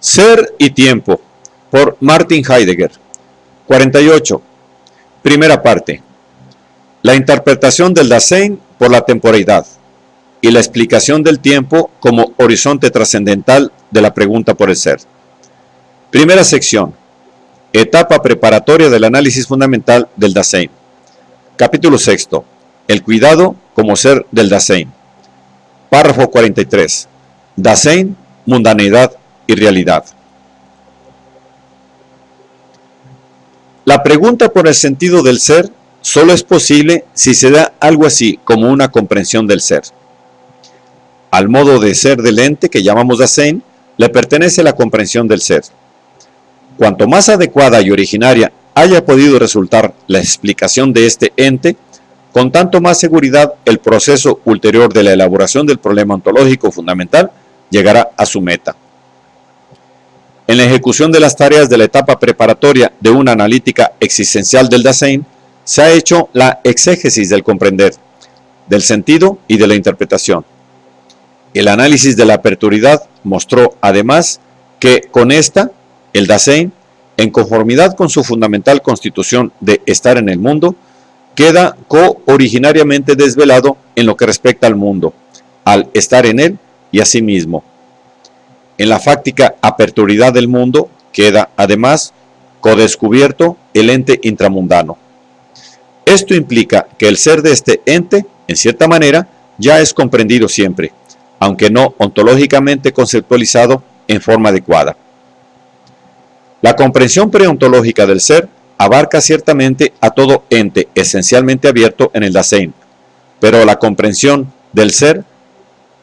Ser y tiempo, por Martin Heidegger. 48. Primera parte. La interpretación del Dasein por la temporalidad y la explicación del tiempo como horizonte trascendental de la pregunta por el ser. Primera sección. Etapa preparatoria del análisis fundamental del Dasein. Capítulo 6. El cuidado como ser del Dasein. Párrafo 43. Dasein, mundaneidad y realidad. La pregunta por el sentido del ser solo es posible si se da algo así como una comprensión del ser. Al modo de ser del ente que llamamos Dasein, le pertenece la comprensión del ser. Cuanto más adecuada y originaria haya podido resultar la explicación de este ente, con tanto más seguridad el proceso ulterior de la elaboración del problema ontológico fundamental llegará a su meta. En la ejecución de las tareas de la etapa preparatoria de una analítica existencial del Dasein, se ha hecho la exégesis del comprender, del sentido y de la interpretación. El análisis de la aperturidad mostró, además, que con esta, el Dasein, en conformidad con su fundamental constitución de estar en el mundo, queda co-originariamente desvelado en lo que respecta al mundo, al estar en él y a sí mismo. En la fáctica aperturidad del mundo queda, además, codescubierto el ente intramundano. Esto implica que el ser de este ente, en cierta manera, ya es comprendido siempre, aunque no ontológicamente conceptualizado en forma adecuada. La comprensión preontológica del ser abarca ciertamente a todo ente esencialmente abierto en el Dasein, pero la comprensión del ser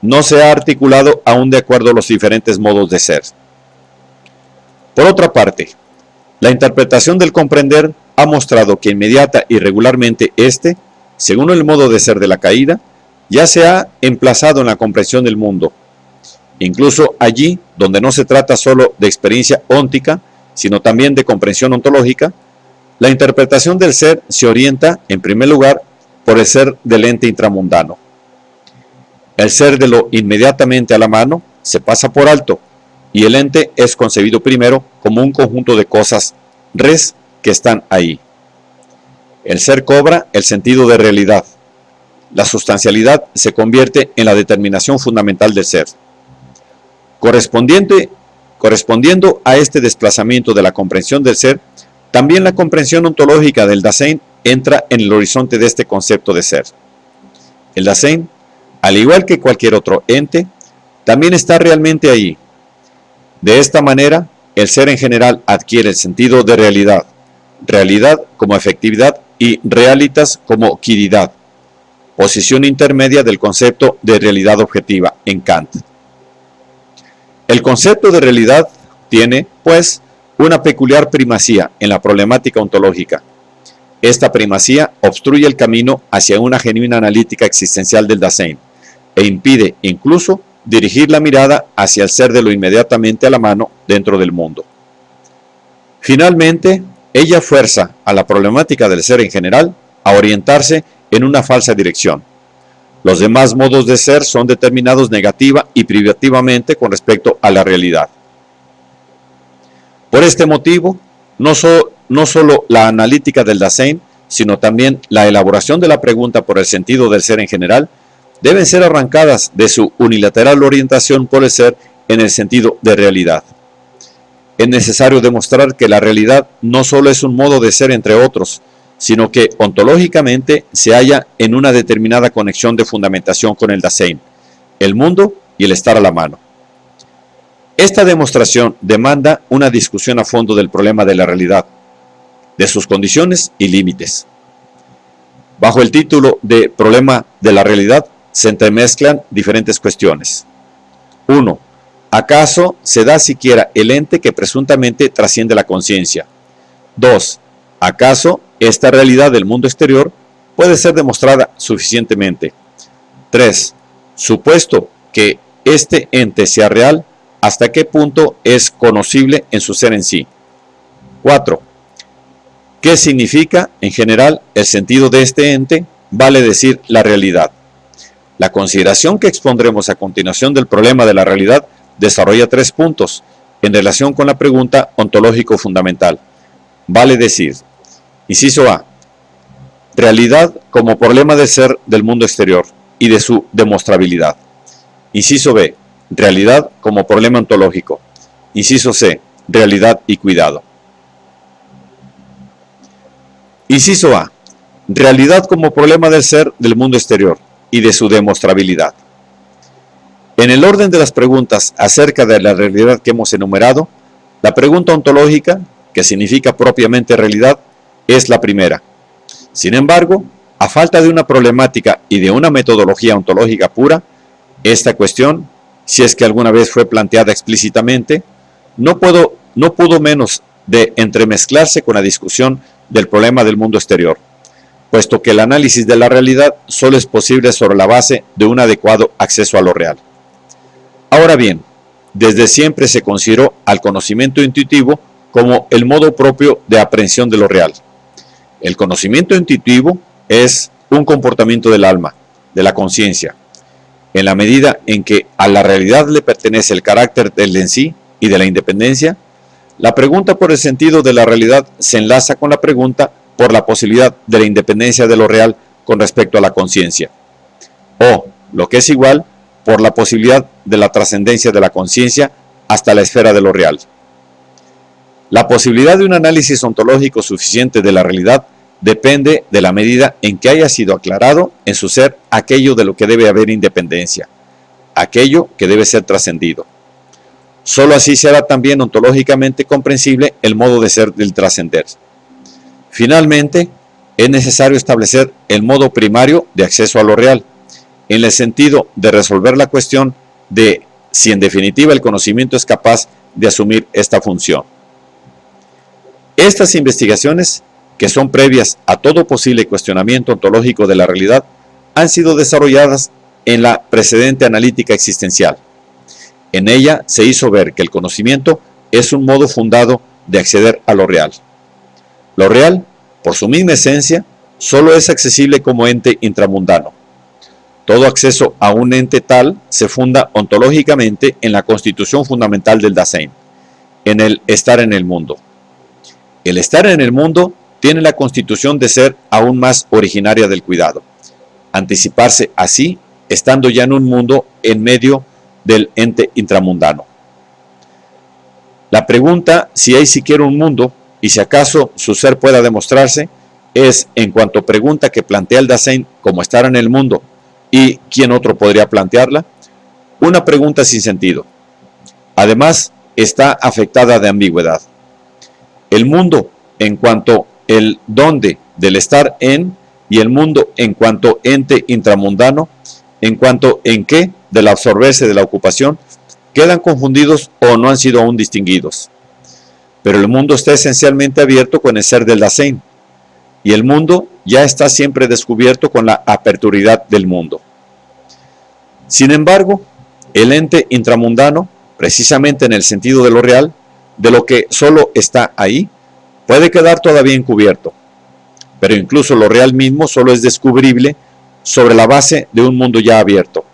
no se ha articulado aún de acuerdo a los diferentes modos de ser. Por otra parte, la interpretación del comprender ha mostrado que inmediata y regularmente éste, según el modo de ser de la caída, ya se ha emplazado en la comprensión del mundo. Incluso allí, donde no se trata solo de experiencia óntica, sino también de comprensión ontológica, la interpretación del ser se orienta, en primer lugar, por el ser del ente intramundano. El ser de lo inmediatamente a la mano se pasa por alto, y el ente es concebido primero como un conjunto de cosas res que están ahí. El ser cobra el sentido de realidad. La sustancialidad se convierte en la determinación fundamental del ser. Correspondiendo a este desplazamiento de la comprensión del ser, también la comprensión ontológica del Dasein entra en el horizonte de este concepto de ser. El Dasein, al igual que cualquier otro ente, también está realmente ahí. De esta manera, el ser en general adquiere el sentido de realidad, realidad como efectividad y realitas como quiridad, posición intermedia del concepto de realidad objetiva en Kant. El concepto de realidad tiene, pues, una peculiar primacía en la problemática ontológica. Esta primacía obstruye el camino hacia una genuina analítica existencial del Dasein e impide incluso dirigir la mirada hacia el ser de lo inmediatamente a la mano dentro del mundo. Finalmente, ella fuerza a la problemática del ser en general a orientarse en una falsa dirección. Los demás modos de ser son determinados negativa y privativamente con respecto a la realidad. Por este motivo, no solo la analítica del Dasein, sino también la elaboración de la pregunta por el sentido del ser en general, deben ser arrancadas de su unilateral orientación por el ser en el sentido de realidad. Es necesario demostrar que la realidad no solo es un modo de ser entre otros, sino que ontológicamente se halla en una determinada conexión de fundamentación con el Dasein, el mundo y el estar a la mano. Esta demostración demanda una discusión a fondo del problema de la realidad, de sus condiciones y límites. Bajo el título de Problema de la realidad se entremezclan diferentes cuestiones. 1. ¿Acaso se da siquiera el ente que presuntamente trasciende la conciencia? 2. ¿Acaso esta realidad del mundo exterior puede ser demostrada suficientemente? 3. Supuesto que este ente sea real, ¿hasta qué punto es conocible en su ser en sí? 4. ¿Qué significa, en general, el sentido de este ente? Vale decir, la realidad. La consideración que expondremos a continuación del problema de la realidad desarrolla 3 puntos, en relación con la pregunta ontológico fundamental. Vale decir, inciso A, realidad como problema de ser del mundo exterior y de su demostrabilidad. Inciso B, realidad como problema ontológico. Inciso C, realidad y cuidado. Inciso A, realidad como problema del ser del mundo exterior y de su demostrabilidad. En el orden de las preguntas acerca de la realidad que hemos enumerado, la pregunta ontológica, que significa propiamente realidad, es la primera. Sin embargo, a falta de una problemática y de una metodología ontológica pura, esta cuestión, si es que alguna vez fue planteada explícitamente, no pudo menos de entremezclarse con la discusión del problema del mundo exterior, puesto que el análisis de la realidad solo es posible sobre la base de un adecuado acceso a lo real. Ahora bien, desde siempre se consideró al conocimiento intuitivo como el modo propio de aprehensión de lo real. El conocimiento intuitivo es un comportamiento del alma, de la conciencia, en la medida en que a la realidad le pertenece el carácter del en sí y de la independencia. La pregunta por el sentido de la realidad se enlaza con la pregunta por la posibilidad de la independencia de lo real con respecto a la conciencia, o, lo que es igual, por la posibilidad de la trascendencia de la conciencia hasta la esfera de lo real. La posibilidad de un análisis ontológico suficiente de la realidad depende de la medida en que haya sido aclarado en su ser aquello de lo que debe haber independencia, aquello que debe ser trascendido. Solo así será también ontológicamente comprensible el modo de ser del trascender. Finalmente, es necesario establecer el modo primario de acceso a lo real, en el sentido de resolver la cuestión de si en definitiva el conocimiento es capaz de asumir esta función. Estas investigaciones, que son previas a todo posible cuestionamiento ontológico de la realidad, han sido desarrolladas en la precedente analítica existencial. En ella se hizo ver que el conocimiento es un modo fundado de acceder a lo real. Lo real, por su misma esencia, solo es accesible como ente intramundano. Todo acceso a un ente tal se funda ontológicamente en la constitución fundamental del Dasein, en el estar en el mundo. El estar en el mundo tiene la constitución de ser aún más originaria del cuidado, anticiparse así estando ya en un mundo en medio del ente intramundano. La pregunta si hay siquiera un mundo y si acaso su ser pueda demostrarse es, en cuanto pregunta que plantea el Dasein como estar en el mundo, ¿y quién otro podría plantearla?, una pregunta sin sentido. Además, está afectada de ambigüedad. El mundo en cuanto el dónde del estar en, y el mundo en cuanto ente intramundano, en cuanto en qué del absorberse de la ocupación, quedan confundidos o no han sido aún distinguidos. Pero el mundo está esencialmente abierto con el ser del Dasein, y el mundo ya está siempre descubierto con la aperturidad del mundo. Sin embargo, el ente intramundano, precisamente en el sentido de lo real, de lo que solo está ahí, puede quedar todavía encubierto, pero incluso lo real mismo solo es descubrible sobre la base de un mundo ya abierto,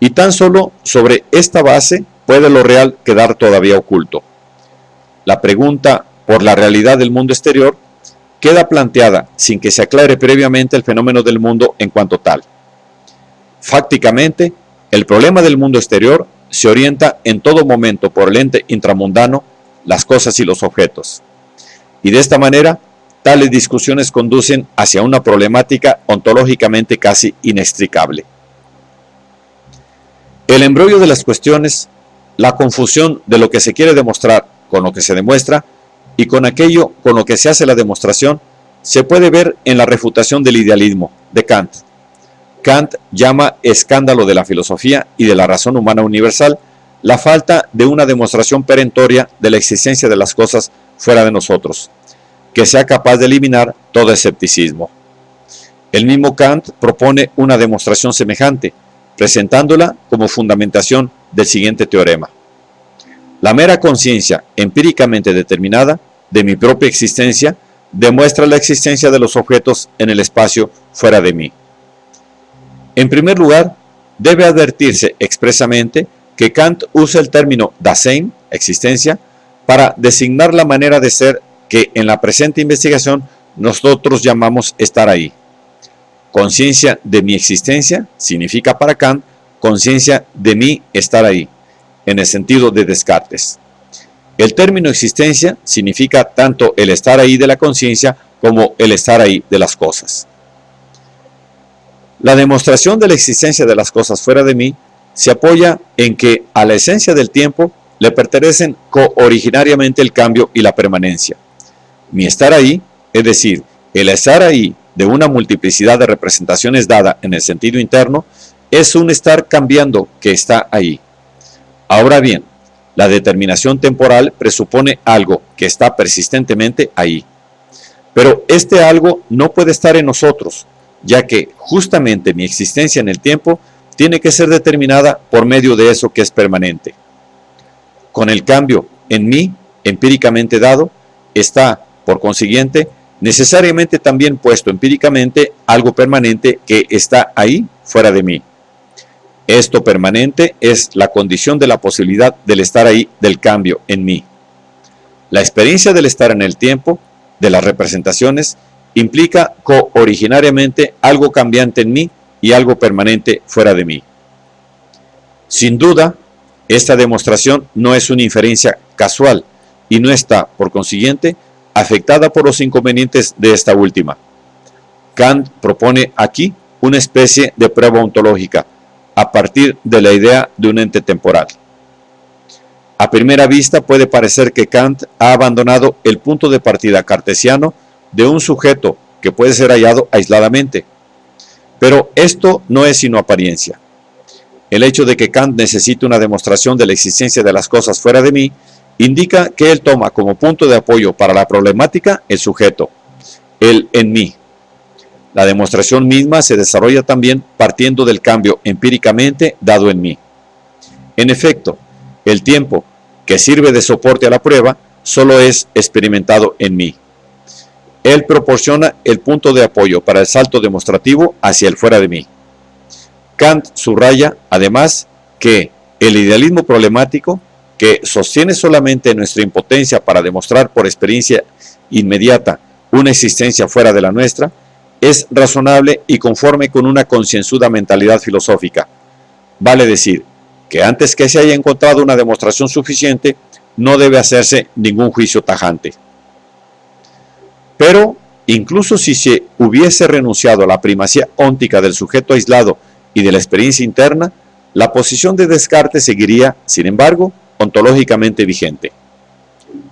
y tan solo sobre esta base puede lo real quedar todavía oculto. La pregunta por la realidad del mundo exterior queda planteada sin que se aclare previamente el fenómeno del mundo en cuanto tal. Fácticamente, el problema del mundo exterior se orienta en todo momento por el ente intramundano, las cosas y los objetos. Y de esta manera, tales discusiones conducen hacia una problemática ontológicamente casi inextricable. El embrollo de las cuestiones, la confusión de lo que se quiere demostrar con lo que se demuestra y con aquello con lo que se hace la demostración, se puede ver en la refutación del idealismo de Kant. Kant llama escándalo de la filosofía y de la razón humana universal la falta de una demostración perentoria de la existencia de las cosas fuera de nosotros, que sea capaz de eliminar todo escepticismo. El mismo Kant propone una demostración semejante, presentándola como fundamentación del siguiente teorema: la mera conciencia empíricamente determinada de mi propia existencia demuestra la existencia de los objetos en el espacio fuera de mí. En primer lugar, debe advertirse expresamente que Kant usa el término Dasein existencia, para designar la manera de ser que en la presente investigación nosotros llamamos estar ahí. Conciencia de mi existencia significa para Kant conciencia de mi estar ahí, en el sentido de Descartes. El término existencia significa tanto el estar ahí de la conciencia como el estar ahí de las cosas. La demostración de la existencia de las cosas fuera de mí se apoya en que a la esencia del tiempo le pertenecen cooriginariamente el cambio y la permanencia. Mi estar ahí, es decir, el estar ahí de una multiplicidad de representaciones dada en el sentido interno, es un estar cambiando que está ahí. Ahora bien, la determinación temporal presupone algo que está persistentemente ahí. Pero este algo no puede estar en nosotros, ya que justamente mi existencia en el tiempo tiene que ser determinada por medio de eso que es permanente. Con el cambio en mí, empíricamente dado, está, por consiguiente, necesariamente también puesto empíricamente algo permanente que está ahí fuera de mí. Esto permanente es la condición de la posibilidad del estar ahí del cambio en mí. La experiencia del estar en el tiempo, de las representaciones, implica cooriginariamente algo cambiante en mí y algo permanente fuera de mí. Sin duda, esta demostración no es una inferencia casual y no está, por consiguiente, afectada por los inconvenientes de esta última. Kant propone aquí una especie de prueba ontológica a partir de la idea de un ente temporal. A primera vista puede parecer que Kant ha abandonado el punto de partida cartesiano de un sujeto que puede ser hallado aisladamente, pero esto no es sino apariencia. El hecho de que Kant necesite una demostración de la existencia de las cosas fuera de mí indica que él toma como punto de apoyo para la problemática el sujeto, el en mí. La demostración misma se desarrolla también partiendo del cambio empíricamente dado en mí. En efecto, el tiempo que sirve de soporte a la prueba solo es experimentado en mí. Él proporciona el punto de apoyo para el salto demostrativo hacia el fuera de mí. Kant subraya, además, que el idealismo problemático, que sostiene solamente nuestra impotencia para demostrar por experiencia inmediata una existencia fuera de la nuestra, es razonable y conforme con una concienzuda mentalidad filosófica. Vale decir, que antes que se haya encontrado una demostración suficiente, no debe hacerse ningún juicio tajante. Pero, incluso si se hubiese renunciado a la primacía óntica del sujeto aislado y de la experiencia interna, la posición de Descartes seguiría, sin embargo, ontológicamente vigente.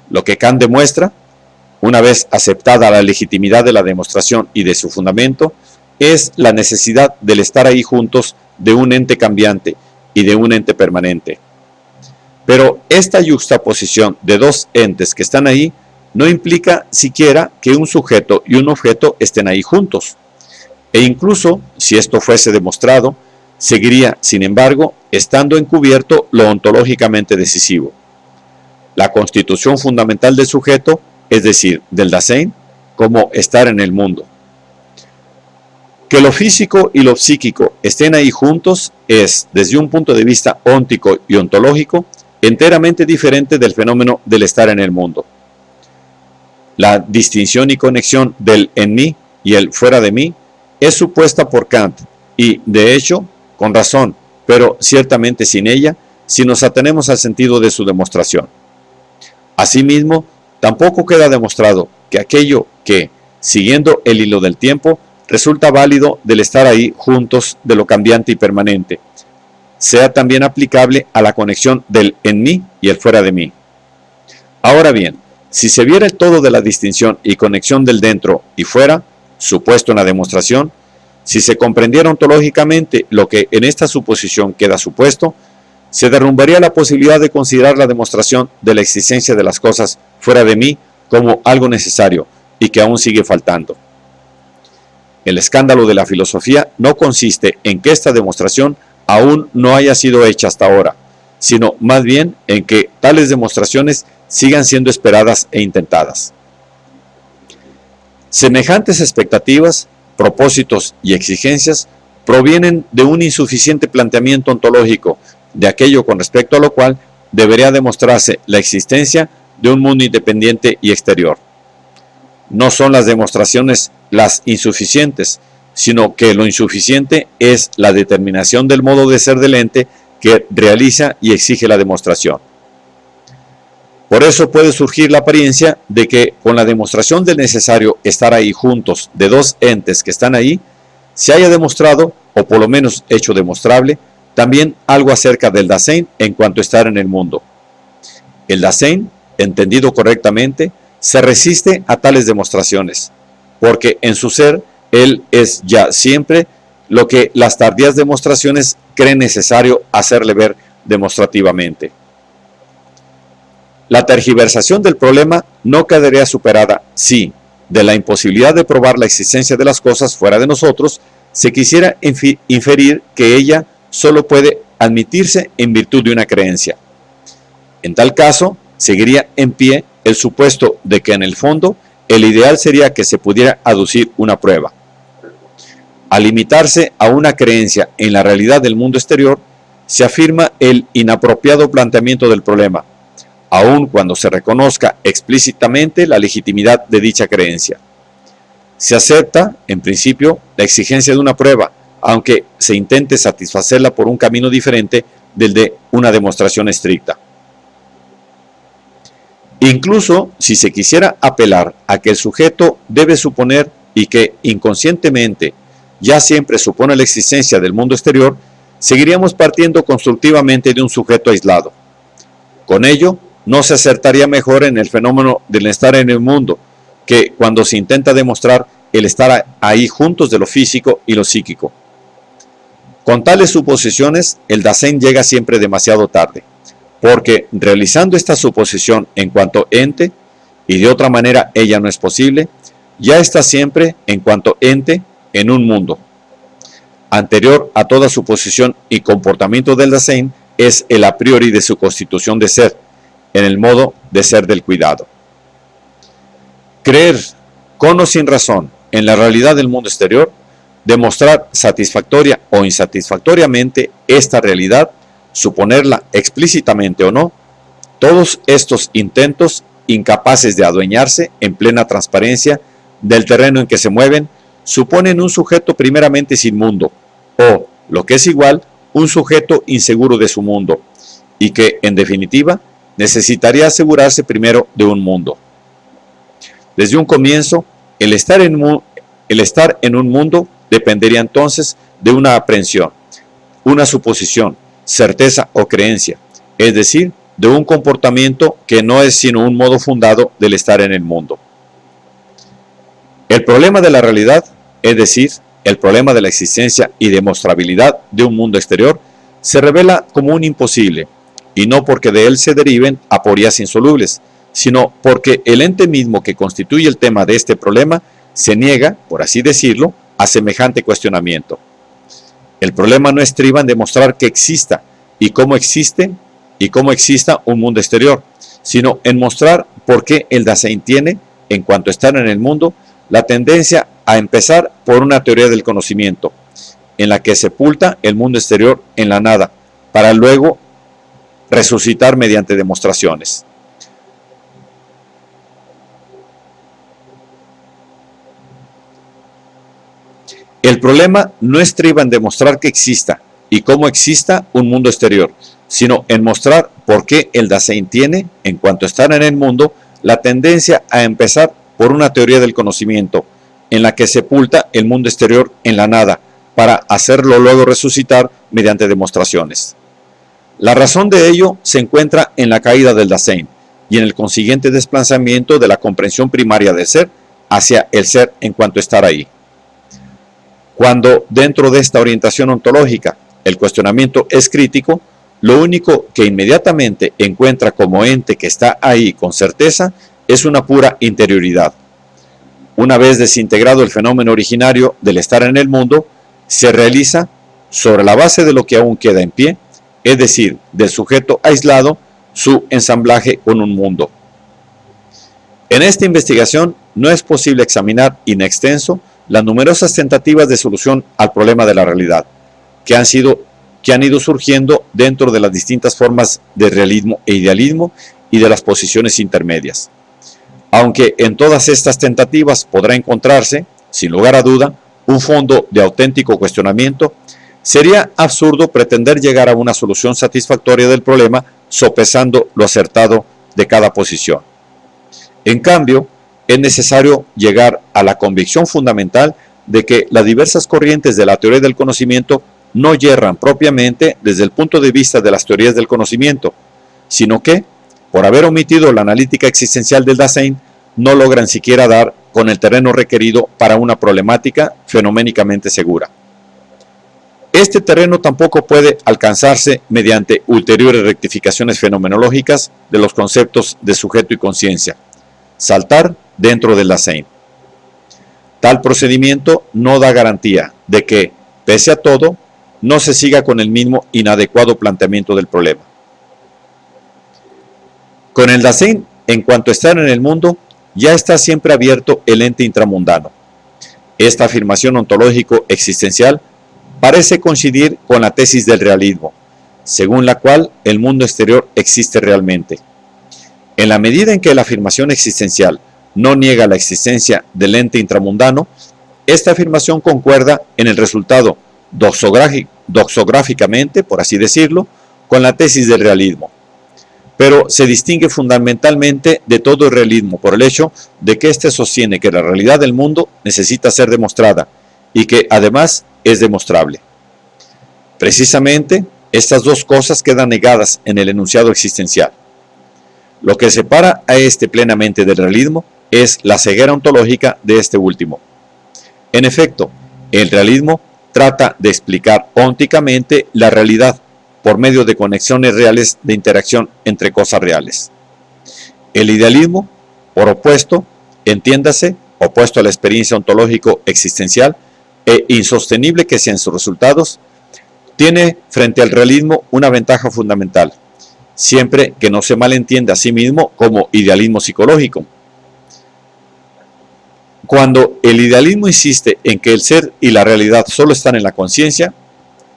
Lo que Kant demuestra, una vez aceptada la legitimidad de la demostración y de su fundamento, es la necesidad del estar ahí juntos de un ente cambiante y de un ente permanente. Pero esta yuxtaposición de dos entes que están ahí no implica siquiera que un sujeto y un objeto estén ahí juntos. E incluso, si esto fuese demostrado, seguiría, sin embargo, estando encubierto lo ontológicamente decisivo. La constitución fundamental del sujeto, es decir, del Dasein, como estar en el mundo. Que lo físico y lo psíquico estén ahí juntos es, desde un punto de vista óntico y ontológico, enteramente diferente del fenómeno del estar en el mundo. La distinción y conexión del en mí y el fuera de mí es supuesta por Kant y, de hecho, con razón, pero ciertamente sin ella, si nos atenemos al sentido de su demostración. Asimismo, tampoco queda demostrado que aquello que, siguiendo el hilo del tiempo, resulta válido del estar ahí juntos de lo cambiante y permanente, sea también aplicable a la conexión del en mí y el fuera de mí. Ahora bien, si se viera el todo de la distinción y conexión del dentro y fuera, supuesto en la demostración, si se comprendiera ontológicamente lo que en esta suposición queda supuesto, se derrumbaría la posibilidad de considerar la demostración de la existencia de las cosas fuera de mí como algo necesario y que aún sigue faltando. El escándalo de la filosofía no consiste en que esta demostración aún no haya sido hecha hasta ahora, sino más bien en que tales demostraciones sigan siendo esperadas e intentadas. Semejantes expectativas, propósitos y exigencias provienen de un insuficiente planteamiento ontológico de aquello con respecto a lo cual debería demostrarse la existencia de un mundo independiente y exterior. No son las demostraciones las insuficientes, sino que lo insuficiente es la determinación del modo de ser del ente que realiza y exige la demostración. Por eso puede surgir la apariencia de que con la demostración del necesario estar ahí juntos de dos entes que están ahí, se haya demostrado, o por lo menos hecho demostrable, también algo acerca del Dasein en cuanto a estar en el mundo. El Dasein, entendido correctamente, se resiste a tales demostraciones, porque en su ser él es ya siempre lo que las tardías demostraciones creen necesario hacerle ver demostrativamente. La tergiversación del problema no quedaría superada si, de la imposibilidad de probar la existencia de las cosas fuera de nosotros, se quisiera inferir que ella solo puede admitirse en virtud de una creencia. En tal caso, seguiría en pie el supuesto de que en el fondo el ideal sería que se pudiera aducir una prueba. Al limitarse a una creencia en la realidad del mundo exterior, se afirma el inapropiado planteamiento del problema, aun cuando se reconozca explícitamente la legitimidad de dicha creencia. Se acepta, en principio, la exigencia de una prueba, aunque se intente satisfacerla por un camino diferente del de una demostración estricta. Incluso si se quisiera apelar a que el sujeto debe suponer y que inconscientemente ya siempre supone la existencia del mundo exterior, seguiríamos partiendo constructivamente de un sujeto aislado. Con ello, no se acertaría mejor en el fenómeno del estar en el mundo que cuando se intenta demostrar el estar ahí juntos de lo físico y lo psíquico. Con tales suposiciones, el Dasein llega siempre demasiado tarde, porque realizando esta suposición en cuanto ente, y de otra manera ella no es posible, ya está siempre en cuanto ente en un mundo. Anterior a toda suposición y comportamiento del Dasein es el a priori de su constitución de ser, en el modo de ser del cuidado. Creer, con o sin razón, en la realidad del mundo exterior, demostrar satisfactoria o insatisfactoriamente esta realidad, suponerla explícitamente o no, todos estos intentos, incapaces de adueñarse en plena transparencia del terreno en que se mueven, suponen un sujeto primeramente sin mundo, o, lo que es igual, un sujeto inseguro de su mundo, y que, en definitiva, necesitaría asegurarse primero de un mundo. Desde un comienzo, el estar en un mundo dependería entonces de una aprehensión, una suposición, certeza o creencia, es decir, de un comportamiento que no es sino un modo fundado del estar en el mundo. El problema de la realidad, es decir, el problema de la existencia y demostrabilidad de un mundo exterior, se revela como un imposible, y no porque de él se deriven aporías insolubles, sino porque el ente mismo que constituye el tema de este problema se niega, por así decirlo, a semejante cuestionamiento. El problema no estriba en demostrar que exista y cómo exista un mundo exterior, sino en mostrar por qué el Dasein tiene, en cuanto a estar en el mundo, la tendencia a empezar por una teoría del conocimiento, en la que sepulta el mundo exterior en la nada, para luego resucitar mediante demostraciones. El problema no estriba en demostrar que exista y cómo exista un mundo exterior, sino en mostrar por qué el Dasein tiene, en cuanto a estar en el mundo, la tendencia a empezar por una teoría del conocimiento, en la que sepulta el mundo exterior en la nada, para hacerlo luego resucitar mediante demostraciones. La razón de ello se encuentra en la caída del Dasein y en el consiguiente desplazamiento de la comprensión primaria del ser hacia el ser en cuanto a estar ahí. Cuando dentro de esta orientación ontológica el cuestionamiento es crítico, lo único que inmediatamente encuentra como ente que está ahí con certeza es una pura interioridad. Una vez desintegrado el fenómeno originario del estar en el mundo, se realiza sobre la base de lo que aún queda en pie, es decir, del sujeto aislado, su ensamblaje con un mundo. En esta investigación no es posible examinar in extenso las numerosas tentativas de solución al problema de la realidad, que han sido que han ido surgiendo dentro de las distintas formas de realismo e idealismo y de las posiciones intermedias. Aunque en todas estas tentativas podrá encontrarse, sin lugar a duda, un fondo de auténtico cuestionamiento, sería absurdo pretender llegar a una solución satisfactoria del problema sopesando lo acertado de cada posición. En cambio, es necesario llegar a la convicción fundamental de que las diversas corrientes de la teoría del conocimiento no yerran propiamente desde el punto de vista de las teorías del conocimiento, sino que, por haber omitido la analítica existencial del Dasein, no logran siquiera dar con el terreno requerido para una problemática fenoménicamente segura. Este terreno tampoco puede alcanzarse mediante ulteriores rectificaciones fenomenológicas de los conceptos de sujeto y conciencia, saltar dentro del Dasein. Tal procedimiento no da garantía de que, pese a todo, no se siga con el mismo inadecuado planteamiento del problema. Con el Dasein, en cuanto a estar en el mundo, ya está siempre abierto el ente intramundano. Esta afirmación ontológico-existencial parece coincidir con la tesis del realismo, según la cual el mundo exterior existe realmente. En la medida en que la afirmación existencial no niega la existencia del ente intramundano, esta afirmación concuerda en el resultado doxográficamente, por así decirlo, con la tesis del realismo, pero se distingue fundamentalmente de todo el realismo por el hecho de que éste sostiene que la realidad del mundo necesita ser demostrada y que además es demostrable. Precisamente, estas dos cosas quedan negadas en el enunciado existencial. Lo que separa a este plenamente del realismo es la ceguera ontológica de este último. En efecto, el realismo trata de explicar ónticamente la realidad por medio de conexiones reales de interacción entre cosas reales. El idealismo, por opuesto, entiéndase, opuesto a la experiencia ontológico-existencial e insostenible que sean sus resultados, tiene frente al realismo una ventaja fundamental, siempre que no se malentienda a sí mismo como idealismo psicológico. Cuando el idealismo insiste en que el ser y la realidad solo están en la conciencia,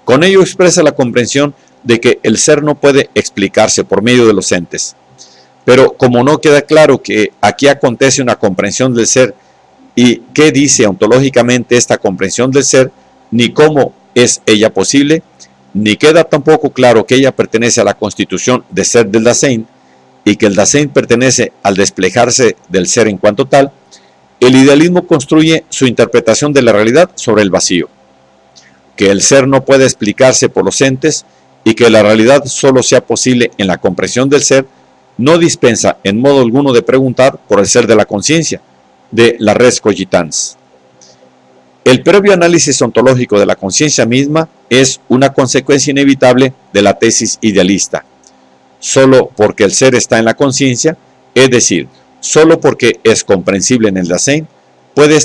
con ello expresa la comprensión de que el ser no puede explicarse por medio de los entes. Pero como no queda claro que aquí acontece una comprensión del ser y qué dice ontológicamente esta comprensión del ser, ni cómo es ella posible, ni queda tampoco claro que ella pertenece a la constitución de ser del Dasein y que el Dasein pertenece al desplegarse del ser en cuanto tal, el idealismo construye su interpretación de la realidad sobre el vacío. Que el ser no puede explicarse por los entes y que la realidad solo sea posible en la comprensión del ser, no dispensa en modo alguno de preguntar por el ser de la conciencia, de la res cogitans. El previo análisis ontológico de la conciencia misma es una consecuencia inevitable de la tesis idealista. Solo porque el ser está en la conciencia, es decir, solo porque es comprensible en el Dasein, puede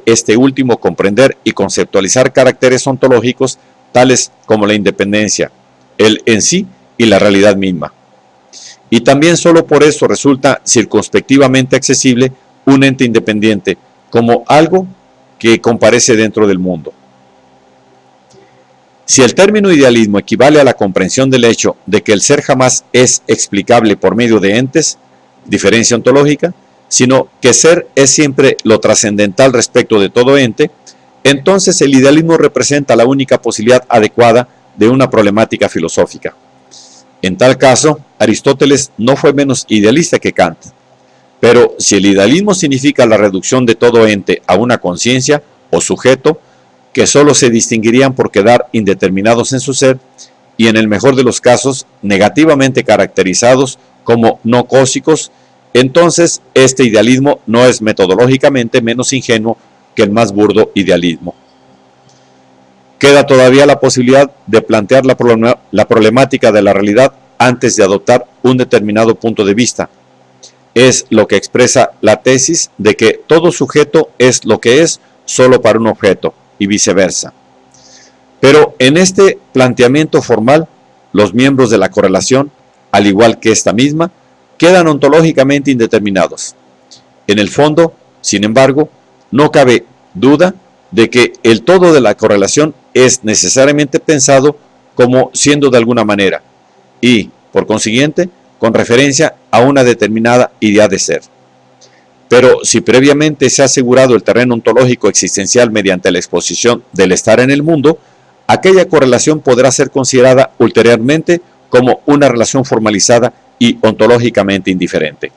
este último comprender y conceptualizar caracteres ontológicos tales como la independencia, el en sí y la realidad misma. Y también solo por eso resulta circunspectivamente accesible un ente independiente como algo que comparece dentro del mundo. Si el término idealismo equivale a la comprensión del hecho de que el ser jamás es explicable por medio de entes, diferencia ontológica, sino que ser es siempre lo trascendental respecto de todo ente, entonces el idealismo representa la única posibilidad adecuada de una problemática filosófica. En tal caso, Aristóteles no fue menos idealista que Kant. Pero si el idealismo significa la reducción de todo ente a una conciencia o sujeto, que solo se distinguirían por quedar indeterminados en su ser, y en el mejor de los casos, negativamente caracterizados como no cósicos, entonces este idealismo no es metodológicamente menos ingenuo que el más burdo idealismo. Queda todavía la posibilidad de plantear la problemática de la realidad antes de adoptar un determinado punto de vista. Es lo que expresa la tesis de que todo sujeto es lo que es solo para un objeto y viceversa. Pero en este planteamiento formal, los miembros de la correlación, al igual que esta misma, quedan ontológicamente indeterminados. En el fondo, sin embargo, no cabe duda de que el todo de la correlación es necesariamente pensado como siendo de alguna manera y, por consiguiente, con referencia a una determinada idea de ser. Pero si previamente se ha asegurado el terreno ontológico existencial mediante la exposición del estar en el mundo, aquella correlación podrá ser considerada ulteriormente como una relación formalizada y ontológicamente indiferente.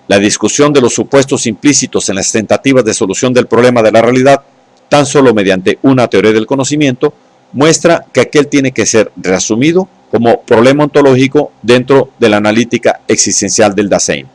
La discusión de los supuestos implícitos en las tentativas de solución del problema de la realidad, tan solo mediante una teoría del conocimiento, muestra que aquel tiene que ser reasumido como problema ontológico dentro de la analítica existencial del Dasein.